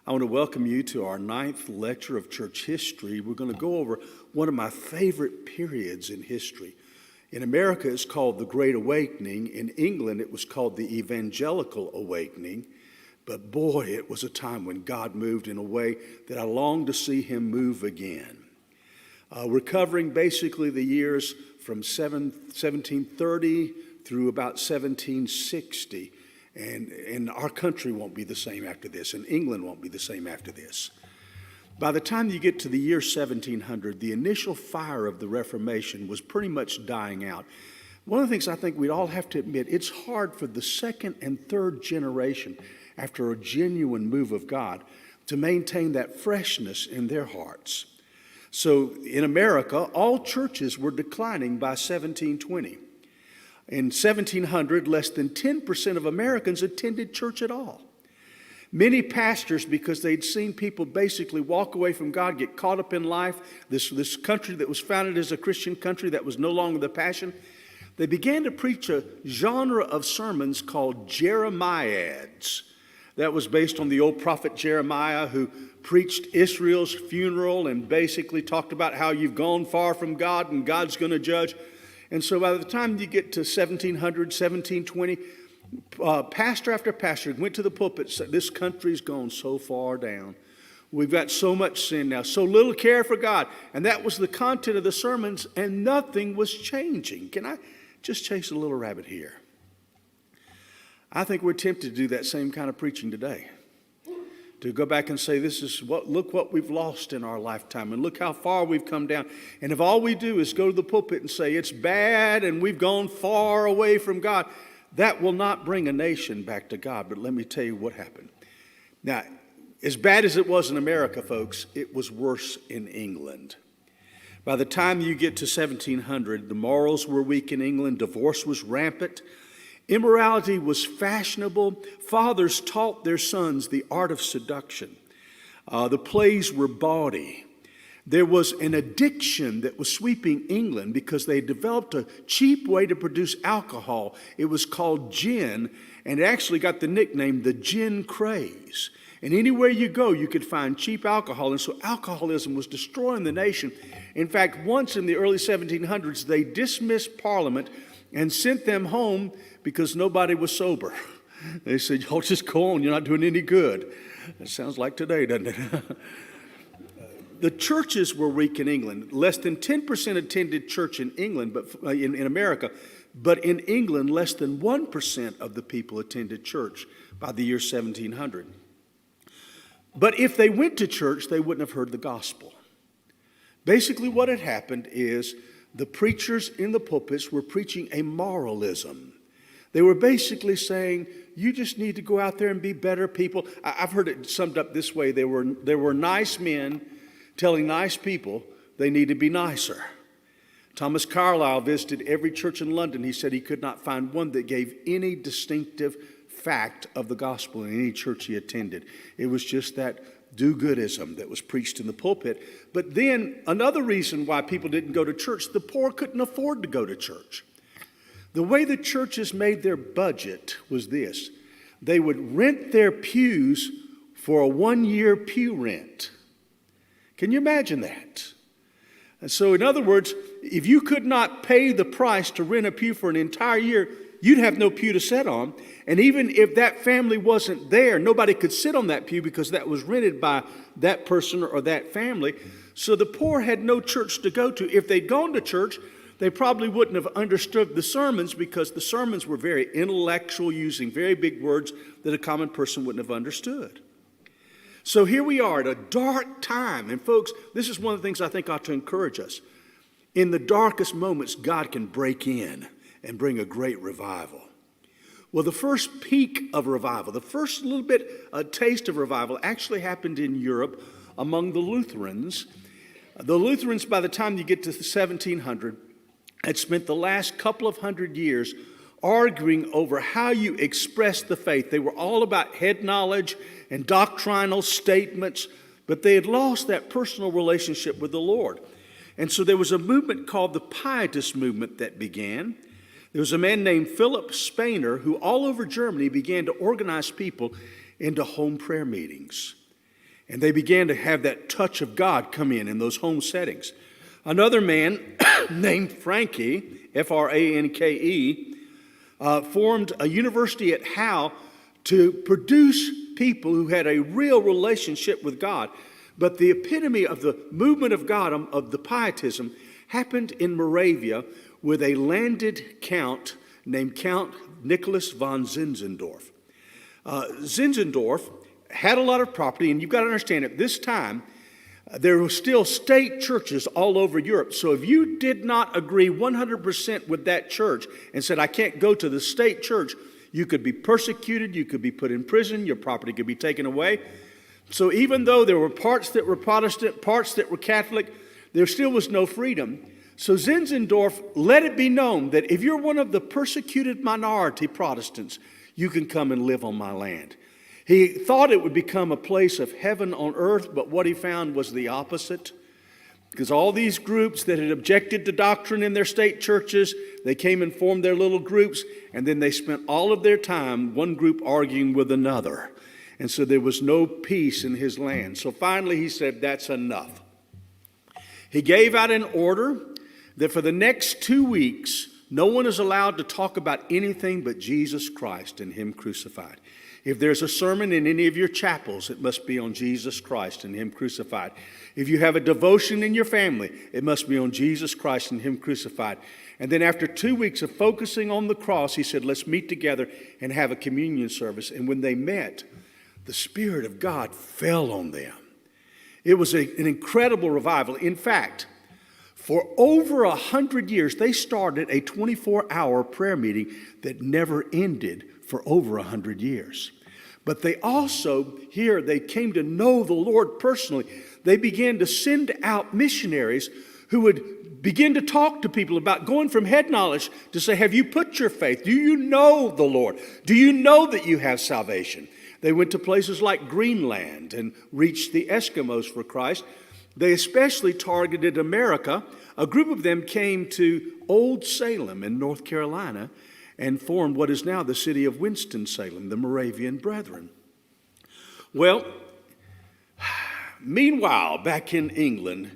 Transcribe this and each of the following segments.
I want to welcome you to our 9th lecture of church history. We're going to go over one of my favorite periods in history. In America, it's called the Great Awakening. In England, it was called the Evangelical Awakening. But boy, it was a time when God moved in a way that I long to see him move again. We're covering basically the years from 1730 through about 1760. And our country won't be the same after this, and England won't be the same after this. By the time you get to the year 1700, the initial fire of the Reformation was pretty much dying out. One of the things I think we'd all have to admit, it's hard for the second and third generation, after a genuine move of God, to maintain that freshness in their hearts. So in America, all churches were declining by 1720. In 1700, less than 10% of Americans attended church at all. Many pastors, because they'd seen people basically walk away from God, get caught up in life, this country that was founded as a Christian country that was no longer the passion, they began to preach a genre of sermons called Jeremiads. That was based on the old prophet Jeremiah, who preached Israel's funeral and basically talked about how you've gone far from God and God's going to judge. And so by the time you get to 1700, 1720, pastor after pastor went to the pulpit and said, this country's gone so far down. We've got so much sin now, so little care for God. And that was the content of the sermons, and nothing was changing. Can I just chase a little rabbit here? I think we're tempted to do that same kind of preaching today. To go back and say, look what we've lost in our lifetime, and look how far we've come down. And if all we do is go to the pulpit and say it's bad and we've gone far away from God, that will not bring a nation back to God. But let me tell you what happened. Now, as bad as it was in America, folks, it was worse in England. By the time you get to 1700, the morals were weak in England, divorce was rampant. Immorality was fashionable. Fathers taught their sons the art of seduction. The plays were bawdy. There was an addiction that was sweeping England because they developed a cheap way to produce alcohol. It was called gin, and it actually got the nickname the gin craze. And anywhere you go, you could find cheap alcohol. And so alcoholism was destroying the nation. In fact, once in the early 1700s, they dismissed Parliament and sent them home because nobody was sober. They said, y'all just go on, you're not doing any good. That sounds like today, doesn't it? The churches were weak in England. Less than 10% attended church in England, but in America. But in England, less than 1% of the people attended church by the year 1700. But if they went to church, they wouldn't have heard the gospel. Basically what had happened is the preachers in the pulpits were preaching a moralism. They were basically saying, you just need to go out there and be better people. I've heard it summed up this way. There were nice men telling nice people they need to be nicer. Thomas Carlyle visited every church in London. He said he could not find one that gave any distinctive fact of the gospel in any church he attended. It was just that do-goodism that was preached in the pulpit. But then another reason why people didn't go to church, the poor couldn't afford to go to church. The way the churches made their budget was this. They would rent their pews for a 1-year pew rent. Can you imagine that? And so in other words, if you could not pay the price to rent a pew for an entire year, you'd have no pew to sit on. And even if that family wasn't there, nobody could sit on that pew because that was rented by that person or that family. So the poor had no church to go to. If they'd gone to church, they probably wouldn't have understood the sermons because the sermons were very intellectual, using very big words that a common person wouldn't have understood. So here we are at a dark time. And folks, this is one of the things I think ought to encourage us. In the darkest moments, God can break in and bring a great revival. Well, the first peak of revival, the first little bit, a taste of revival actually happened in Europe among the Lutherans. The Lutherans, by the time you get to 1700, had spent the last couple of hundred years arguing over how you express the faith. They were all about head knowledge and doctrinal statements, but they had lost that personal relationship with the Lord. And so there was a movement called the Pietist movement that began. There was a man named Philip Spener who all over Germany began to organize people into home prayer meetings. And they began to have that touch of God come in those home settings. Another man named Frankie, Franke, formed a university at Howe to produce people who had a real relationship with God. But the epitome of the movement of God, of the pietism, happened in Moravia with a landed count named Count Nicholas von Zinzendorf. Zinzendorf had a lot of property, and you've got to understand, at this time, there were still state churches all over Europe. So if you did not agree 100% with that church and said, I can't go to the state church, you could be persecuted, you could be put in prison, your property could be taken away. So even though there were parts that were Protestant, parts that were Catholic, there still was no freedom. So Zinzendorf let it be known that if you're one of the persecuted minority Protestants, you can come and live on my land. He thought it would become a place of heaven on earth, but what he found was the opposite. Because all these groups that had objected to doctrine in their state churches, they came and formed their little groups, and then they spent all of their time, one group arguing with another. And so there was no peace in his land. So finally he said, that's enough. He gave out an order that for the next 2 weeks, no one is allowed to talk about anything but Jesus Christ and Him crucified. If there's a sermon in any of your chapels, it must be on Jesus Christ and Him crucified. If you have a devotion in your family, it must be on Jesus Christ and Him crucified. And then after 2 weeks of focusing on the cross, he said, let's meet together and have a communion service. And when they met, the Spirit of God fell on them. It was an incredible revival. In fact, for over 100 years, they started a 24-hour prayer meeting that never ended for over 100 years. But they also, here, they came to know the Lord personally. They began to send out missionaries who would begin to talk to people about going from head knowledge to say, have you put your faith? Do you know the Lord? Do you know that you have salvation? They went to places like Greenland and reached the Eskimos for Christ. They especially targeted America. A group of them came to Old Salem in North Carolina and formed what is now the city of Winston-Salem, the Moravian Brethren. Well, meanwhile, back in England,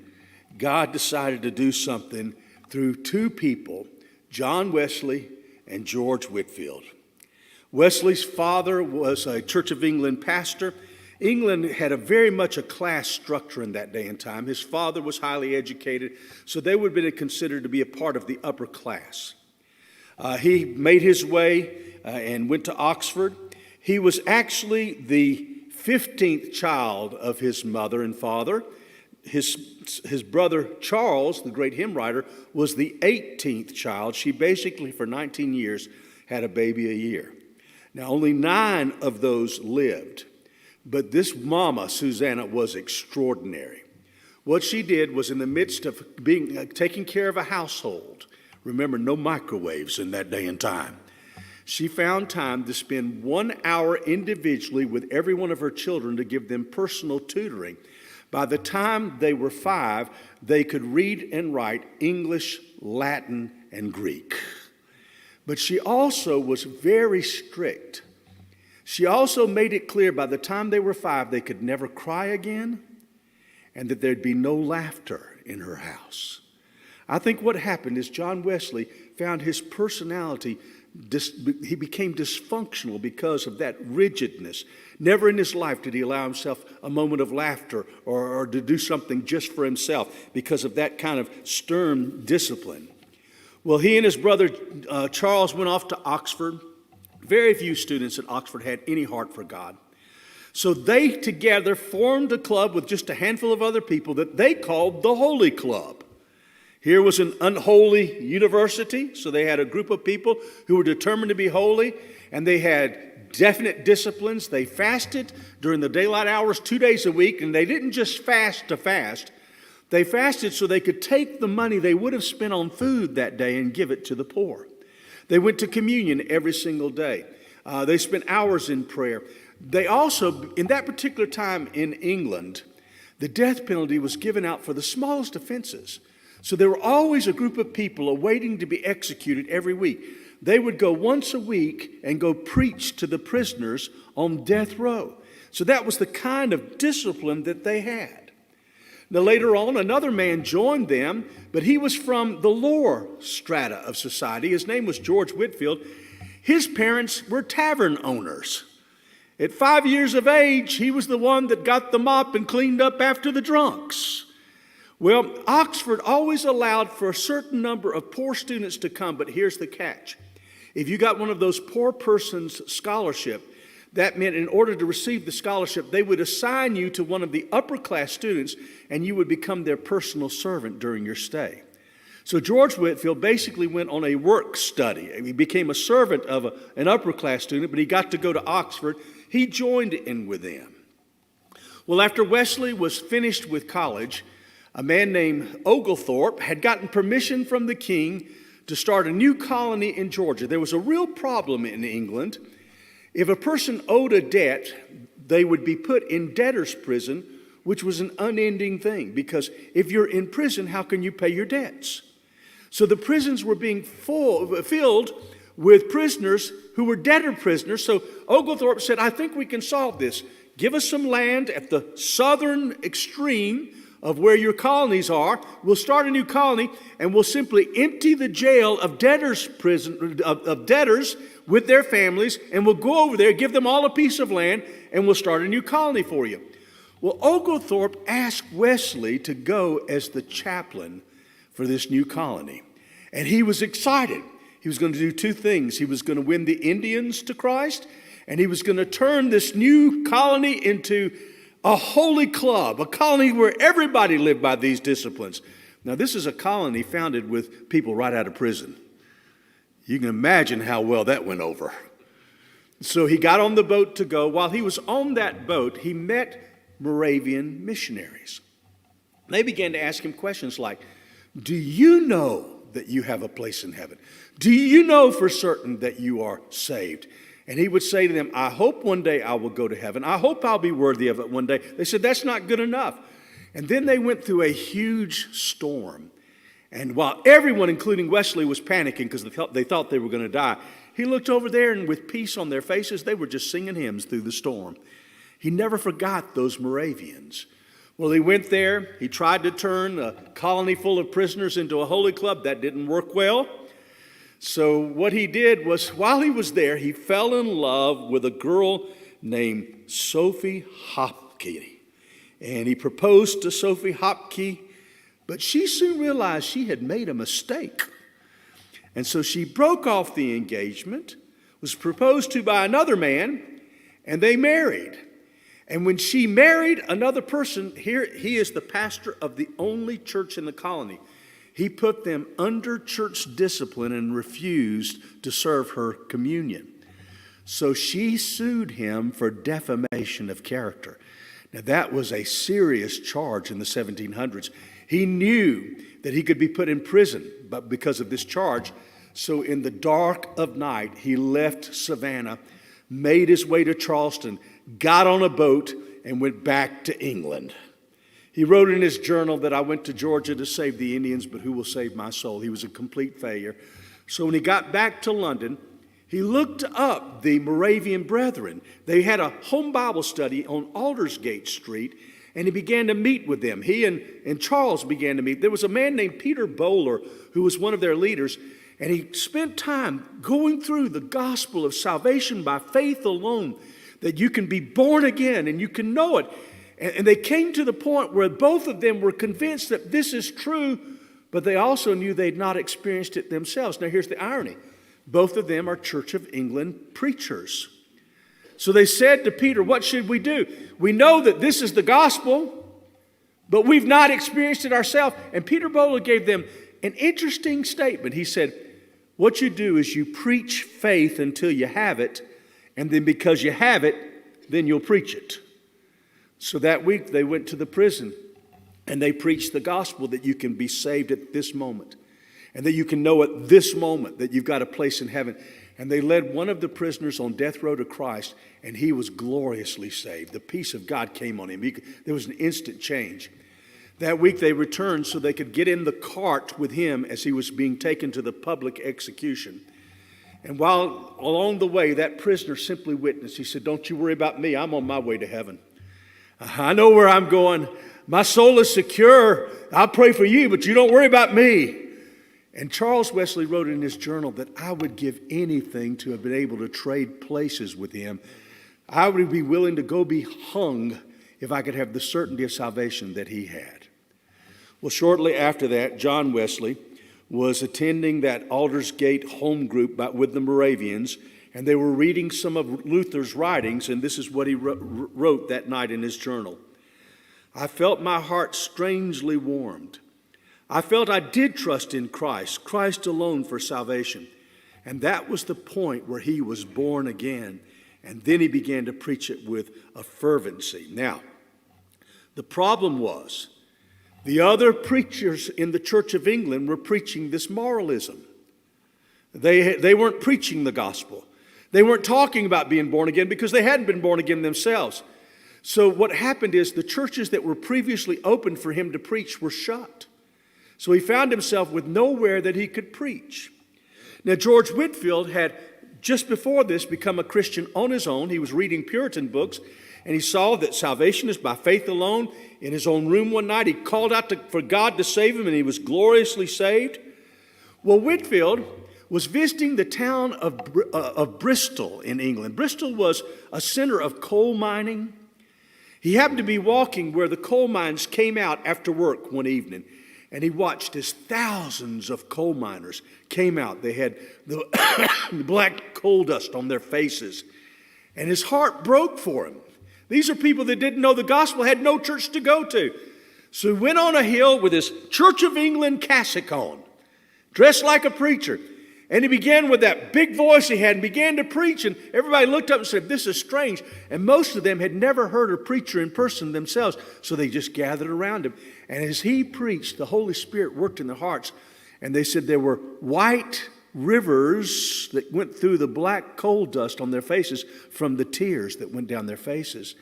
God decided to do something through two people, John Wesley and George Whitefield. Wesley's father was a Church of England pastor. England had very much a class structure in that day and time. His father was highly educated, so they would have been considered to be a part of the upper class. He made his way and went to Oxford. He was actually the 15th child of his mother and father. His brother Charles, the great hymn writer, was the 18th child. She basically, for 19 years, had a baby a year. Now, only 9 of those lived. But this mama, Susanna, was extraordinary. What she did was, in the midst of taking care of a household, remember, no microwaves in that day and time, she found time to spend 1 hour individually with every one of her children to give them personal tutoring. By the time they were 5, they could read and write English, Latin, and Greek. But she also was very strict. She also made it clear by the time they were 5, they could never cry again and that there'd be no laughter in her house. I think what happened is John Wesley found his personality, he became dysfunctional because of that rigidness. Never in his life did he allow himself a moment of laughter or to do something just for himself because of that kind of stern discipline. Well, he and his brother Charles went off to Oxford. Very few students at Oxford had any heart for God. So they together formed a club with just a handful of other people that they called the Holy Club. Here was an unholy university, so they had a group of people who were determined to be holy, and they had definite disciplines. They fasted during the daylight hours 2 days a week, and they didn't just fast to fast. They fasted so they could take the money they would have spent on food that day and give it to the poor. They went to communion every single day. They spent hours in prayer. They also, in that particular time in England, the death penalty was given out for the smallest offenses. So there were always a group of people awaiting to be executed every week. They would go once a week and go preach to the prisoners on death row. So that was the kind of discipline that they had. Now later on, another man joined them, but he was from the lower strata of society. His name was George Whitefield. His parents were tavern owners. At 5 years of age, he was the one that got the mop and cleaned up after the drunks. Well, Oxford always allowed for a certain number of poor students to come, but here's the catch. If you got one of those poor person's scholarship, that meant in order to receive the scholarship, they would assign you to one of the upper class students, and you would become their personal servant during your stay. So George Whitefield basically went on a work study. He became a servant of an upper class student, but he got to go to Oxford. He joined in with them. Well, after Wesley was finished with college, a man named Oglethorpe had gotten permission from the king to start a new colony in Georgia. There was a real problem in England. If a person owed a debt, they would be put in debtor's prison, which was an unending thing, because if you're in prison, how can you pay your debts? So the prisons were being filled with prisoners who were debtor prisoners. So Oglethorpe said, I think we can solve this. Give us some land at the southern extreme of where your colonies are. We'll start a new colony, and we'll simply empty the jail of debtors with their families, and we'll go over there, give them all a piece of land, and we'll start a new colony for you. Well, Oglethorpe asked Wesley to go as the chaplain for this new colony, and he was excited. He was going to do two things. He was going to win the Indians to Christ, and he was going to turn this new colony into a holy club, a colony where everybody lived by these disciplines. Now, this is a colony founded with people right out of prison. You can imagine how well that went over. So he got on the boat to go. While he was on that boat, he met Moravian missionaries. They began to ask him questions like, do you know that you have a place in heaven? Do you know for certain that you are saved? And he would say to them, I hope one day I will go to heaven. I hope I'll be worthy of it one day. They said, that's not good enough. And then they went through a huge storm. And while everyone, including Wesley, was panicking because they thought they were going to die, he looked over there, and with peace on their faces, they were just singing hymns through the storm. He never forgot those Moravians. Well, he went there. He tried to turn a colony full of prisoners into a holy club. That didn't work well. So what he did was, while he was there, he fell in love with a girl named Sophie Hopke. And he proposed to Sophie Hopke, but she soon realized she had made a mistake. And so she broke off the engagement, was proposed to by another man, and they married. And when she married another person, here he is the pastor of the only church in the colony. He put them under church discipline and refused to serve her communion. So she sued him for defamation of character. Now that was a serious charge in the 1700s. He knew that he could be put in prison, but because of this charge, so in the dark of night, he left Savannah, made his way to Charleston, got on a boat, and went back to England. He wrote in his journal that I went to Georgia to save the Indians, but who will save my soul? He was a complete failure. So when he got back to London, he looked up the Moravian Brethren. They had a home Bible study on Aldersgate Street, and he began to meet with them. He and Charles began to meet. There was a man named Peter Bowler who was one of their leaders, and he spent time going through the gospel of salvation by faith alone, that you can be born again and you can know it. And they came to the point where both of them were convinced that this is true, but they also knew they'd not experienced it themselves. Now, here's the irony. Both of them are Church of England preachers. So they said to Peter, what should we do? We know that this is the gospel, but we've not experienced it ourselves. And Peter Bowler gave them an interesting statement. He said, what you do is you preach faith until you have it, and then because you have it, then you'll preach it. So that week they went to the prison and they preached the gospel that you can be saved at this moment and that you can know at this moment that you've got a place in heaven. And they led one of the prisoners on death row to Christ, and he was gloriously saved. The peace of God came on him. There was an instant change. That week they returned so they could get in the cart with him as he was being taken to the public execution. And while along the way, that prisoner simply witnessed. He said, "Don't you worry about me. I'm on my way to heaven. I know where I'm going. My soul is secure. I'll pray for you, but you don't worry about me." And Charles Wesley wrote in his journal that I would give anything to have been able to trade places with him. I would be willing to go be hung if I could have the certainty of salvation that he had. Well, shortly after that, John Wesley was attending that Aldersgate home group with the Moravians, and they were reading some of Luther's writings, and this is what he wrote that night in his journal. "I felt my heart strangely warmed. I felt I did trust in Christ, Christ alone for salvation. And that was the point where he was born again. And then he began to preach it with a fervency." Now, the problem was the other preachers in the Church of England were preaching this moralism. They weren't preaching the gospel. They weren't talking about being born again because they hadn't been born again themselves. So what happened is the churches that were previously open for him to preach were shut. So he found himself with nowhere that he could preach. Now, George Whitefield had just before this become a Christian on his own. He was reading Puritan books, and he saw that salvation is by faith alone. In his own room one night, he called out for God to save him, and he was gloriously saved. Well, Whitefield was visiting the town of Bristol in England. Bristol was a center of coal mining. He happened to be walking where the coal mines came out after work one evening, and he watched as thousands of coal miners came out. They had the black coal dust on their faces, and his heart broke for him. These are people that didn't know the gospel, had no church to go to. So he went on a hill with his Church of England cassock on, dressed like a preacher. And he began with that big voice he had and began to preach. And everybody looked up and said, "This is strange." And most of them had never heard a preacher in person themselves. So they just gathered around him. And as he preached, the Holy Spirit worked in their hearts. And they said there were white rivers that went through the black coal dust on their faces from the tears that went down their faces.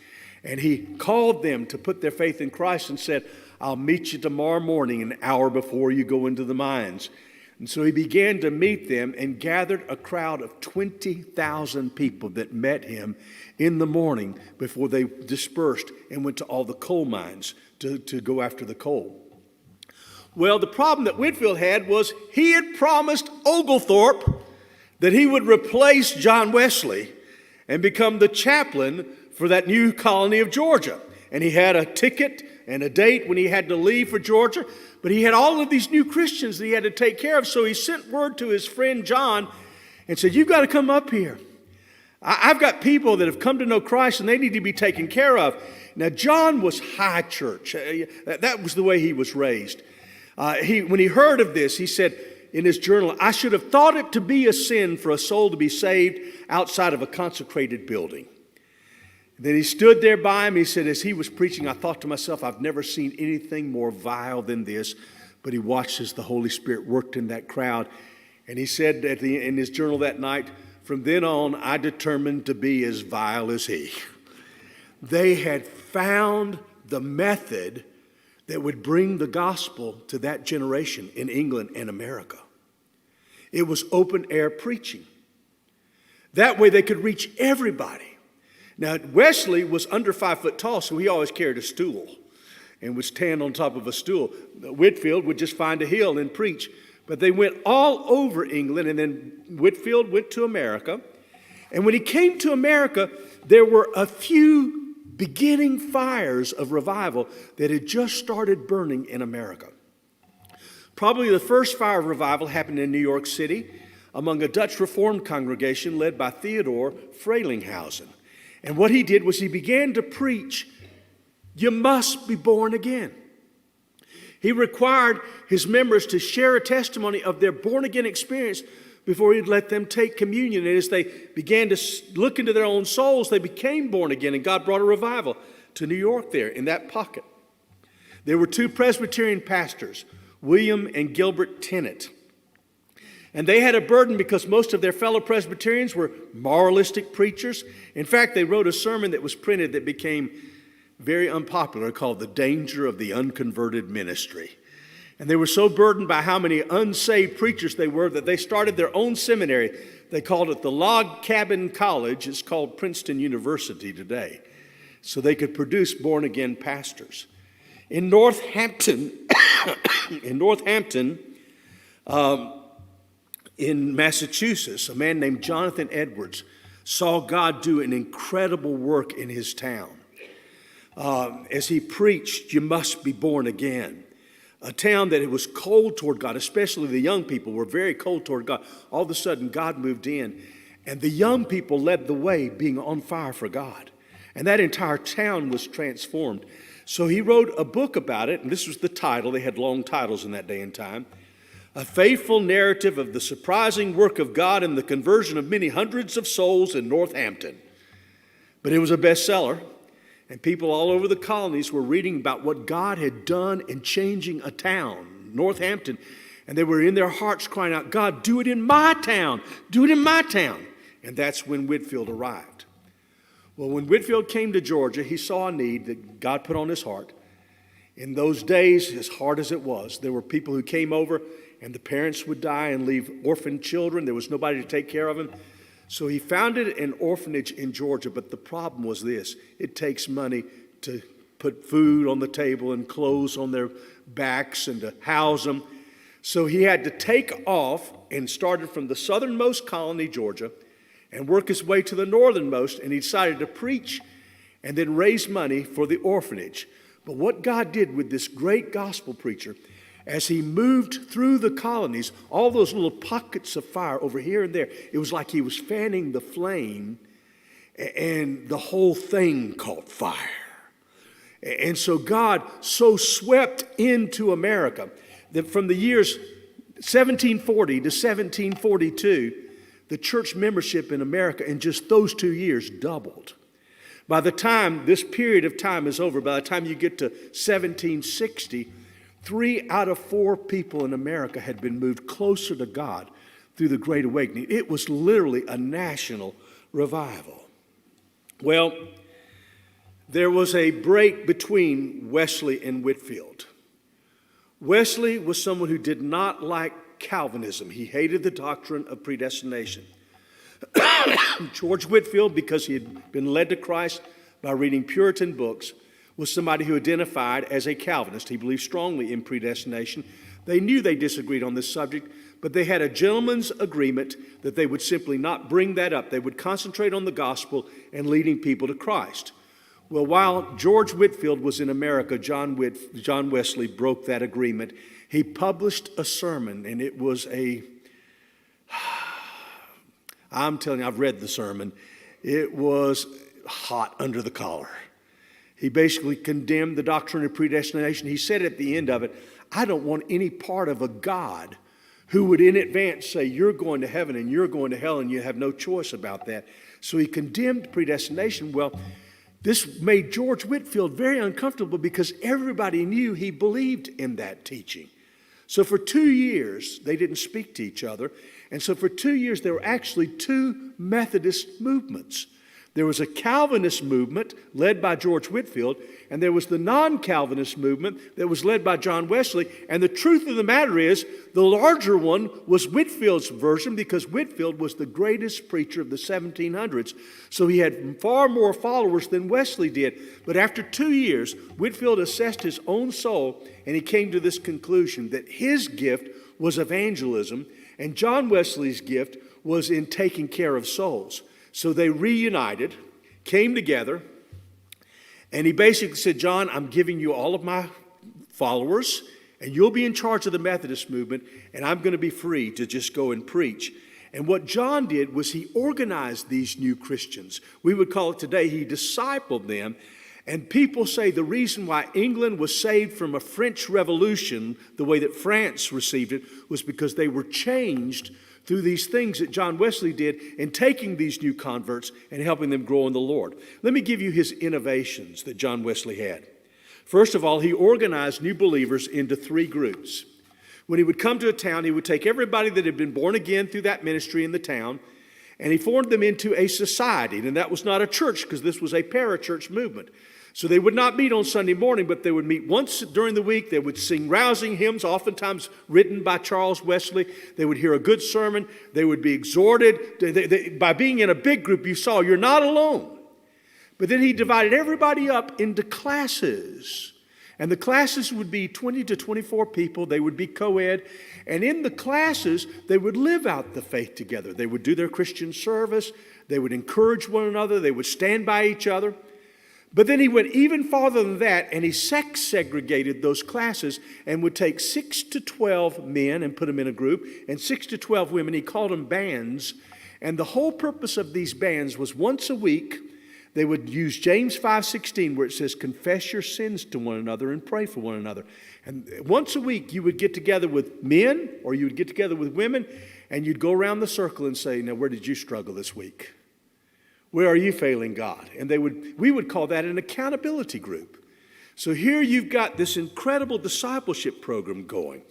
And he called them to put their faith in Christ and said, "I'll meet you tomorrow morning an hour before you go into the mines." And so he began to meet them and gathered a crowd of 20,000 people that met him in the morning before they dispersed and went to all the coal mines to go after the coal. Well, the problem that Whitefield had was he had promised Oglethorpe that he would replace John Wesley and become the chaplain for that new colony of Georgia. And he had a ticket and a date when he had to leave for Georgia. But he had all of these new Christians that he had to take care of. So he sent word to his friend John and said, "You've got to come up here. I've got people that have come to know Christ and they need to be taken care of." Now, John was high church. That was the way he was raised. When he heard of this, he said in his journal, "I should have thought it to be a sin for a soul to be saved outside of a consecrated building." Then he stood there by him. He said, as he was preaching, "I thought to myself, I've never seen anything more vile than this." But he watched as the Holy Spirit worked in that crowd. And he said in his journal that night, "From then on, I determined to be as vile as he." They had found the method that would bring the gospel to that generation in England and America. It was open air preaching. That way they could reach everybody. Now, Wesley was under 5 foot tall, so he always carried a stool and would stand on top of a stool. Whitefield would just find a hill and preach. But they went all over England, and then Whitefield went to America. And when he came to America, there were a few beginning fires of revival that had just started burning in America. Probably the first fire of revival happened in New York City among a Dutch Reformed congregation led by Theodore Frelinghuysen. And what he did was he began to preach, "You must be born again." He required his members to share a testimony of their born-again experience before he'd let them take communion. And as they began to look into their own souls, they became born again, and God brought a revival to New York there in that pocket. There were 2 Presbyterian pastors, William and Gilbert Tennant. And they had a burden because most of their fellow Presbyterians were moralistic preachers. In fact, they wrote a sermon that was printed that became very unpopular called "The Danger of the Unconverted Ministry." And they were so burdened by how many unsaved preachers they were that they started their own seminary. They called it the Log Cabin College. It's called Princeton University today. So they could produce born-again pastors. In Northampton, in Massachusetts, a man named Jonathan Edwards saw God do an incredible work in his town. As he preached, you must be born again. A town that it was cold toward God, especially the young people were very cold toward God. All of a sudden, God moved in, and the young people led the way, being on fire for God. And that entire town was transformed. So he wrote a book about it, and this was the title. They had long titles in that day and time. A faithful narrative of the surprising work of God and the conversion of many hundreds of souls in Northampton. But it was a bestseller, and people all over the colonies were reading about what God had done in changing a town, Northampton. And they were in their hearts crying out, God, do it in my town. Do it in my town. And that's when Whitefield arrived. Well, when Whitefield came to Georgia, he saw a need that God put on his heart. In those days, as hard as it was, there were people who came over and the parents would die and leave orphaned children. There was nobody to take care of them. So he founded an orphanage in Georgia, but the problem was this. It takes money to put food on the table and clothes on their backs and to house them. So he had to take off and started from the southernmost colony, Georgia, and work his way to the northernmost, and he decided to preach and then raise money for the orphanage. But what God did with this great gospel preacher, as he moved through the colonies, all those little pockets of fire over here and there, it was like he was fanning the flame and the whole thing caught fire. And so God so swept into America that from the years 1740 to 1742, the church membership in America in just those 2 years doubled. By the time this period of time is over, by the time you get to 1760, 3 out of 4 people in America had been moved closer to God through the Great Awakening. It was literally a national revival. Well, there was a break between Wesley and Whitefield. Wesley was someone who did not like Calvinism. He hated the doctrine of predestination. George Whitefield, because he had been led to Christ by reading Puritan books, was somebody who identified as a Calvinist. He believed strongly in predestination. They knew they disagreed on this subject, but they had a gentleman's agreement that they would simply not bring that up. They would concentrate on the gospel and leading people to Christ. Well, while George Whitefield was in America, John Wesley broke that agreement. He published a sermon, and it was I'm telling you, I've read the sermon. It was hot under the collar. He basically condemned the doctrine of predestination. He said at the end of it, I don't want any part of a God who would in advance say, you're going to heaven and you're going to hell and you have no choice about that. So he condemned predestination. Well, this made George Whitefield very uncomfortable because everybody knew he believed in that teaching. So for 2 years, they didn't speak to each other. And so for 2 years, there were actually 2 Methodist movements. There was a Calvinist movement led by George Whitefield, and there was the non-Calvinist movement that was led by John Wesley. And the truth of the matter is, the larger one was Whitefield's version because Whitefield was the greatest preacher of the 1700s. So he had far more followers than Wesley did. But after 2 years, Whitefield assessed his own soul, and he came to this conclusion that his gift was evangelism, and John Wesley's gift was in taking care of souls. So they reunited, came together, and he basically said, John, I'm giving you all of my followers, and you'll be in charge of the Methodist movement, and I'm going to be free to just go and preach. And what John did was he organized these new Christians. We would call it today, he discipled them. And people say the reason why England was saved from a French Revolution, the way that France received it, was because they were changed through these things that John Wesley did in taking these new converts and helping them grow in the Lord. Let me give you his innovations that John Wesley had. First of all, he organized new believers into 3 groups. When he would come to a town, he would take everybody that had been born again through that ministry in the town, and he formed them into a society. And that was not a church because this was a parachurch movement. So they would not meet on Sunday morning, but they would meet once during the week. They would sing rousing hymns, oftentimes written by Charles Wesley. They would hear a good sermon. They would be exhorted. By being in a big group, you saw you're not alone. But then he divided everybody up into classes. And the classes would be 20 to 24 people. They would be co-ed. And in the classes, they would live out the faith together. They would do their Christian service. They would encourage one another. They would stand by each other. But then he went even farther than that, and he sex segregated those classes and would take 6 to 12 men and put them in a group, and 6 to 12 women. He called them bands. And the whole purpose of these bands was once a week, they would use James 5:16, where it says, confess your sins to one another and pray for one another. And once a week, you would get together with men, or you would get together with women, and you'd go around the circle and say, now, where did you struggle this week? Where are you failing God? And we would call that an accountability group. So here you've got this incredible discipleship program going.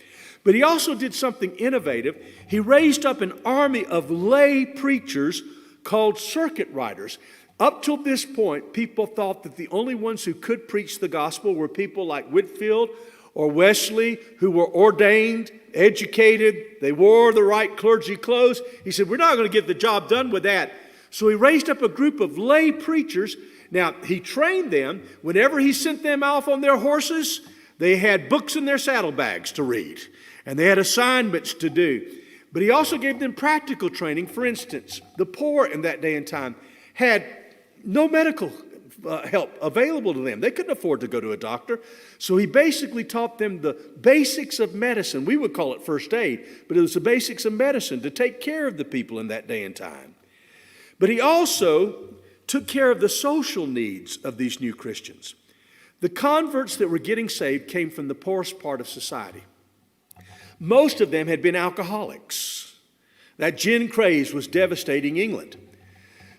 But he also did something innovative. He raised up an army of lay preachers called circuit riders. Up till this point, people thought that the only ones who could preach the gospel were people like Whitefield or Wesley, who were ordained, educated, they wore the right clergy clothes. He said, we're not going to get the job done with that. So he raised up a group of lay preachers. Now, he trained them. Whenever he sent them off on their horses, they had books in their saddlebags to read, and they had assignments to do. But he also gave them practical training. For instance, the poor in that day and time had no medical help available to them. They couldn't afford to go to a doctor. So he basically taught them the basics of medicine. We would call it first aid, but it was the basics of medicine to take care of the people in that day and time. But he also took care of the social needs of these new Christians. The converts that were getting saved came from the poorest part of society. Most of them had been alcoholics. That gin craze was devastating England.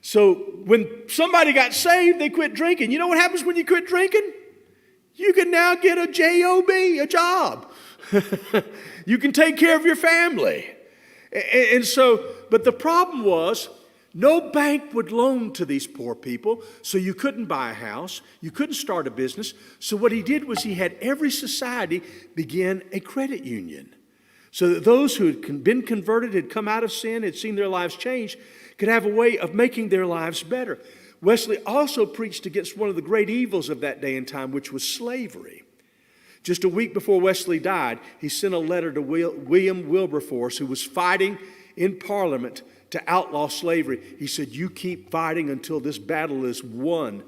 So when somebody got saved, they quit drinking. You know what happens when you quit drinking? You can now get a job, a job. You can take care of your family. And so, but the problem was, no bank would loan to these poor people, so you couldn't buy a house, you couldn't start a business. So what he did was he had every society begin a credit union, so that those who had been converted, had come out of sin, had seen their lives change, could have a way of making their lives better. Wesley also preached against one of the great evils of that day and time, which was slavery. Just a week before Wesley died, he sent a letter to William Wilberforce, who was fighting in Parliament to outlaw slavery. He said, you keep fighting until this battle is won.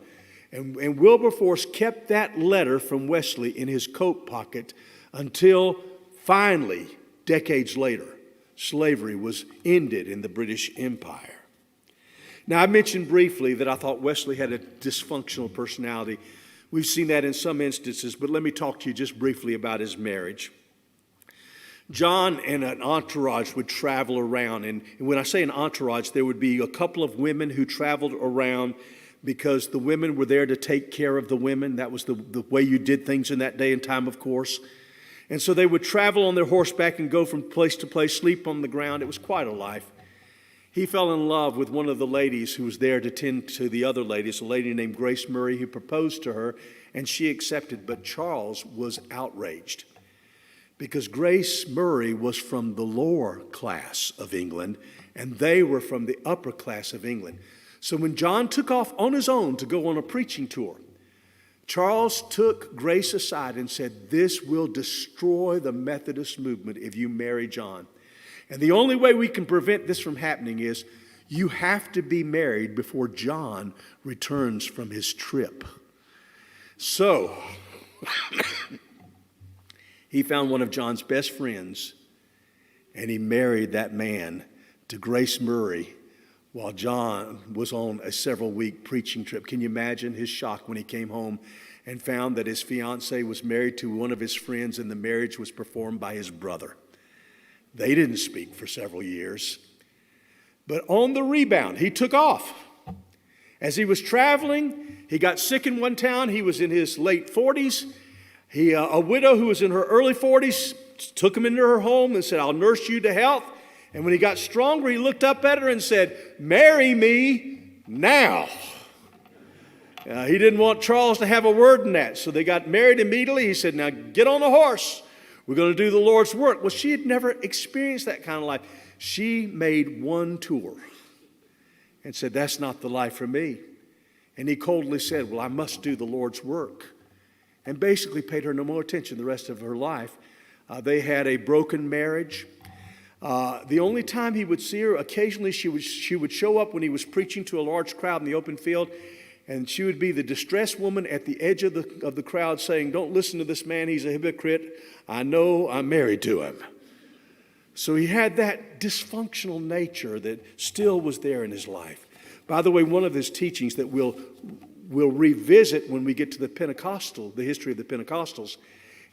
And Wilberforce kept that letter from Wesley in his coat pocket until finally, decades later, slavery was ended in the British Empire. Now, I mentioned briefly that I thought Wesley had a dysfunctional personality. We've seen that in some instances, but let me talk to you just briefly about his marriage. John and an entourage would travel around. And when I say an entourage, there would be a couple of women who traveled around because the women were there to take care of the women. That was the way you did things in that day and time, of course. And so they would travel on their horseback and go from place to place, sleep on the ground. It was quite a life. He fell in love with one of the ladies who was there to tend to the other ladies, a lady named Grace Murray, who proposed to her, and she accepted. But Charles was outraged because Grace Murray was from the lower class of England, and they were from the upper class of England. So when John took off on his own to go on a preaching tour, Charles took Grace aside and said, this will destroy the Methodist movement if you marry John. And the only way we can prevent this from happening is you have to be married before John returns from his trip. So he found one of John's best friends, and he married that man to Grace Murray while John was on a several-week preaching trip. Can you imagine his shock when he came home and found that his fiancée was married to one of his friends, and the marriage was performed by his brother? They didn't speak for several years. But on the rebound, he took off. As he was traveling, he got sick in one town. He was in his late 40s. A widow who was in her early 40s took him into her home and said, I'll nurse you to health. And when he got stronger, he looked up at her and said, marry me now. He didn't want Charles to have a word in that, so they got married immediately. He said, now get on the horse. We're going to do the Lord's work. Well, she had never experienced that kind of life. She made one tour and said, that's not the life for me. And he coldly said, well, I must do the Lord's work. And basically paid her no more attention the rest of her life. They had a broken marriage. The only time he would see her, occasionally she would show up when he was preaching to a large crowd in the open field, and she would be the distressed woman at the edge of the crowd saying, don't listen to this man, he's a hypocrite. I know I'm married to him. So he had that dysfunctional nature that still was there in his life. By the way, one of his teachings that we'll revisit when we get to the history of the Pentecostals,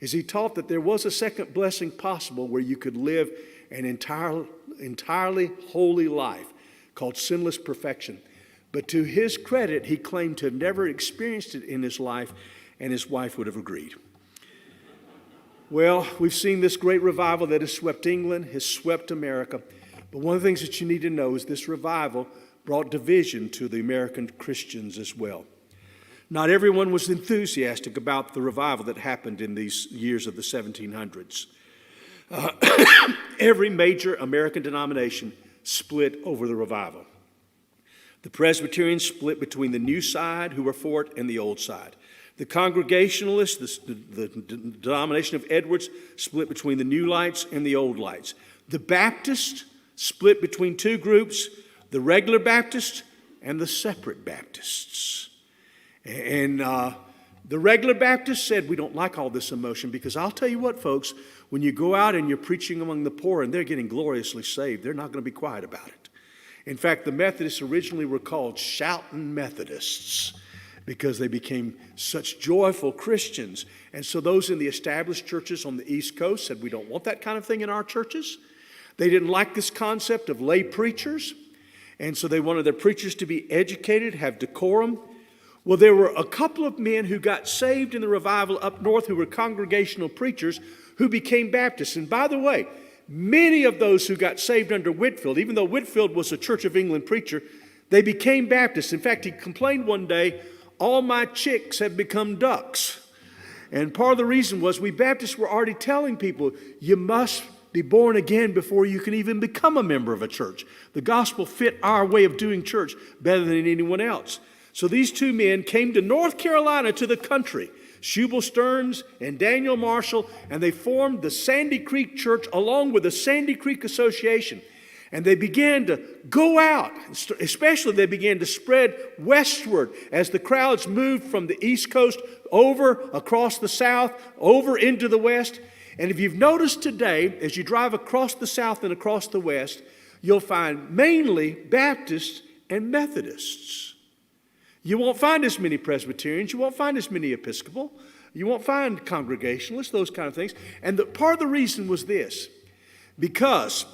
is he taught that there was a second blessing possible where you could live an entirely holy life called sinless perfection. But to his credit, he claimed to have never experienced it in his life, and his wife would have agreed. Well, we've seen this great revival that has swept England, has swept America. But one of the things that you need to know is this revival brought division to the American Christians as well. Not everyone was enthusiastic about the revival that happened in these years of the 1700s. Every major American denomination split over the revival. The Presbyterians split between the new side, who were for it, and the old side. The Congregationalists, the denomination of Edwards, split between the new lights and the old lights. The Baptists split between two groups, the regular Baptists and the separate Baptists. And the regular Baptists said, we don't like all this emotion, because I'll tell you what, folks, when you go out and you're preaching among the poor and they're getting gloriously saved, they're not going to be quiet about it. In fact, the Methodists originally were called shouting Methodists because they became such joyful Christians. And so those in the established churches on the East Coast said, we don't want that kind of thing in our churches. They didn't like this concept of lay preachers. And so they wanted their preachers to be educated, have decorum. Well, there were a couple of men who got saved in the revival up north who were congregational preachers who became Baptists. And by the way, many of those who got saved under Whitefield, even though Whitefield was a Church of England preacher, they became Baptists. In fact, he complained one day, all my chicks have become ducks. And part of the reason was we Baptists were already telling people, you must be born again before you can even become a member of a church. The gospel fit our way of doing church better than anyone else. So these two men came to North Carolina, to the country, Shubal Stearns and Daniel Marshall, and they formed the Sandy Creek Church along with the Sandy Creek Association. And they began to go out, especially they began to spread westward as the crowds moved from the East Coast over across the South, over into the West. And if you've noticed today, as you drive across the South and across the West, you'll find mainly Baptists and Methodists. You won't find as many Presbyterians. You won't find as many Episcopal. You won't find Congregationalists, those kind of things. And part of the reason was this, because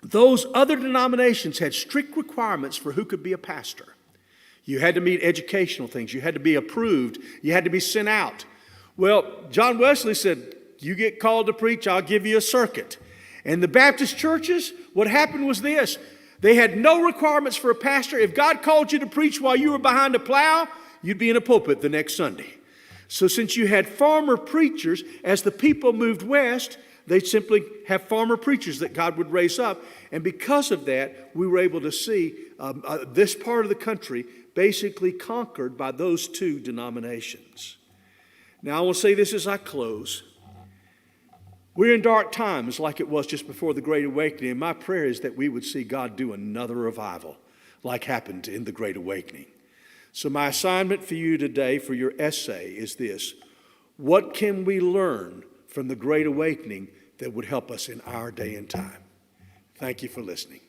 those other denominations had strict requirements for who could be a pastor. You had to meet educational things. You had to be approved. You had to be sent out. Well, John Wesley said, you get called to preach, I'll give you a circuit. And the Baptist churches, what happened was this. They had no requirements for a pastor. If God called you to preach while you were behind a plow, you'd be in a pulpit the next Sunday. So since you had farmer preachers, as the people moved west, they'd simply have farmer preachers that God would raise up. And because of that, we were able to see this part of the country basically conquered by those two denominations. Now, I want to say this as I close. We're in dark times like it was just before the Great Awakening. And my prayer is that we would see God do another revival like happened in the Great Awakening. So my assignment for you today for your essay is this. What can we learn from the Great Awakening that would help us in our day and time? Thank you for listening.